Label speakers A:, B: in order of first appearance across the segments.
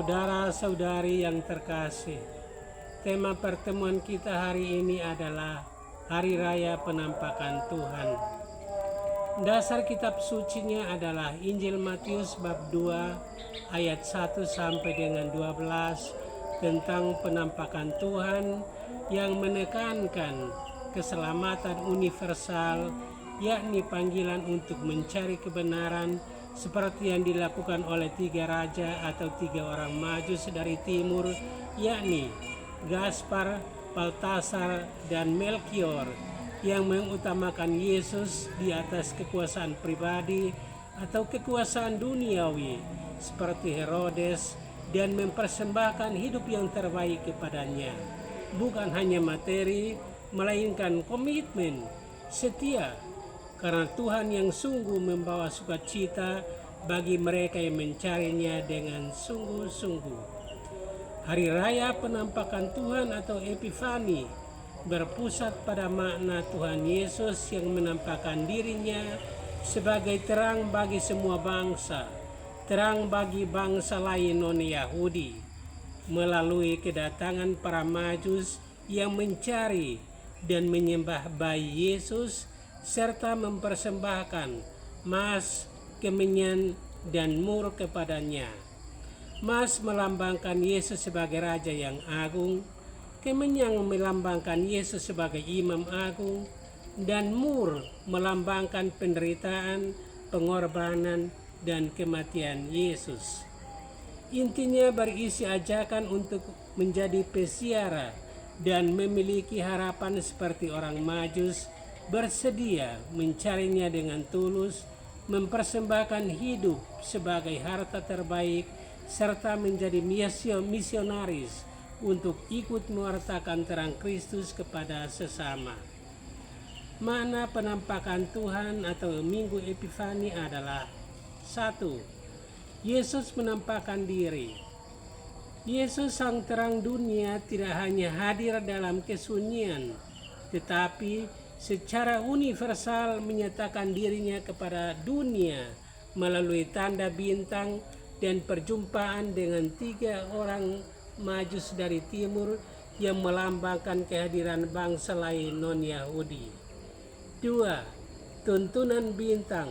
A: Saudara-saudari yang terkasih, tema pertemuan kita hari ini adalah Hari Raya Penampakan Tuhan. Dasar kitab sucinya adalah Injil Matius bab 2 ayat 1 sampai dengan 12 tentang penampakan Tuhan yang menekankan keselamatan universal, yakni panggilan untuk mencari kebenaran seperti yang dilakukan oleh 3 raja atau 3 orang Majus dari timur, yakni Gaspar, Baltasar, dan Melkior, yang mengutamakan Yesus di atas kekuasaan pribadi atau kekuasaan duniawi seperti Herodes, dan mempersembahkan hidup yang terbaik kepadanya, bukan hanya materi melainkan komitmen setia, karena Tuhan yang sungguh membawa sukacita bagi mereka yang mencarinya dengan sungguh-sungguh. Hari Raya Penampakan Tuhan atau Epifani berpusat pada makna Tuhan Yesus yang menampakkan dirinya sebagai terang bagi semua bangsa, terang bagi bangsa lain non-Yahudi, melalui kedatangan para Majus yang mencari dan menyembah bayi Yesus serta mempersembahkan emas, kemenyan, dan mur kepadanya. Emas melambangkan Yesus sebagai Raja yang agung, kemenyan melambangkan Yesus sebagai Imam Agung, dan mur melambangkan penderitaan, pengorbanan, dan kematian Yesus. Intinya berisi ajakan untuk menjadi peziarah dan memiliki harapan seperti orang Majus, bersedia mencarinya dengan tulus, mempersembahkan hidup sebagai harta terbaik, serta menjadi misionaris untuk ikut mewartakan terang Kristus kepada sesama. Makna penampakan Tuhan atau Minggu Epifani adalah: 1. Yesus menampakkan diri. Yesus sang terang dunia tidak hanya hadir dalam kesunyian, tetapi secara universal menyatakan dirinya kepada dunia melalui tanda bintang dan perjumpaan dengan 3 orang Majus dari timur yang melambangkan kehadiran bangsa lain non-Yahudi. 2. Tuntunan bintang.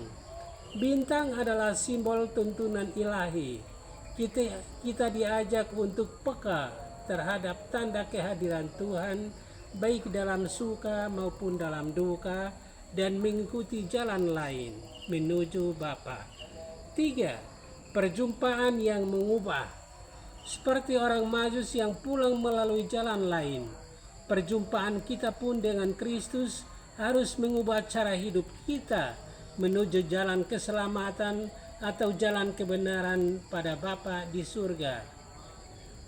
A: Bintang adalah simbol tuntunan ilahi. Kita diajak untuk peka terhadap tanda kehadiran Tuhan, baik dalam suka maupun dalam duka, dan mengikuti jalan lain menuju Bapa. 3. Perjumpaan yang mengubah. Seperti orang Majus yang pulang melalui jalan lain, perjumpaan kita pun dengan Kristus harus mengubah cara hidup kita menuju jalan keselamatan atau jalan kebenaran pada Bapa di surga.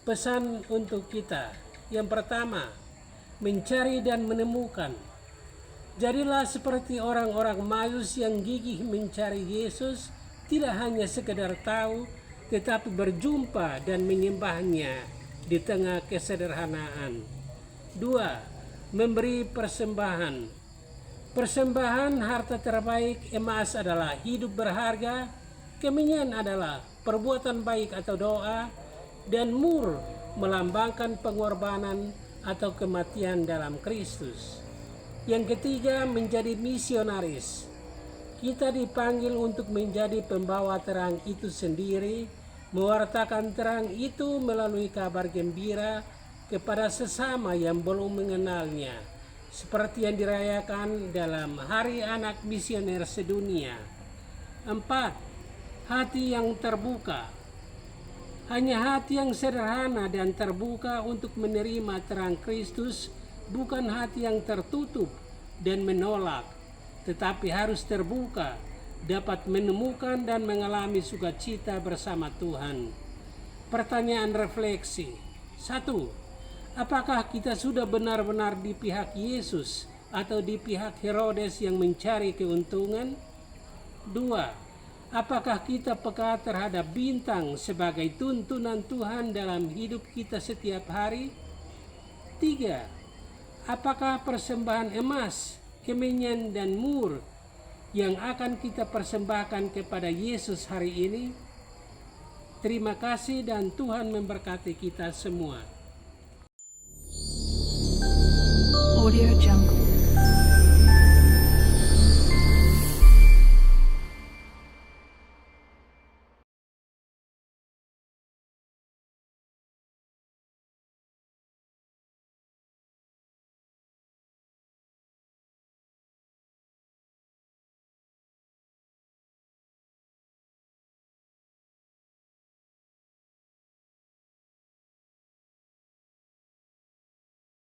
A: Pesan untuk kita: yang pertama, mencari dan menemukan. Jadilah seperti orang-orang Majus yang gigih mencari Yesus, tidak hanya sekedar tahu, tetapi berjumpa dan menyembahnya di tengah kesederhanaan. 2. Memberi persembahan. Persembahan harta terbaik, emas adalah hidup berharga, kemenyan adalah perbuatan baik atau doa, dan mur melambangkan pengorbanan atau kematian dalam Kristus. Yang ketiga, menjadi misionaris. Kita dipanggil untuk menjadi pembawa terang itu sendiri, mewartakan terang itu melalui kabar gembira kepada sesama yang belum mengenalnya, seperti yang dirayakan dalam Hari Anak Misioner Sedunia. 4. Hati yang terbuka. Hanya hati yang sederhana dan terbuka untuk menerima terang Kristus, bukan hati yang tertutup dan menolak, tetapi harus terbuka, dapat menemukan dan mengalami sukacita bersama Tuhan. Pertanyaan refleksi. 1. Apakah kita sudah benar-benar di pihak Yesus atau di pihak Herodes yang mencari keuntungan? 2. Apakah kita peka terhadap bintang sebagai tuntunan Tuhan dalam hidup kita setiap hari? 3. Apakah persembahan emas, kemenyan, dan mur yang akan kita persembahkan kepada Yesus hari ini? Terima kasih dan Tuhan memberkati kita semua.
B: Audio Jungle.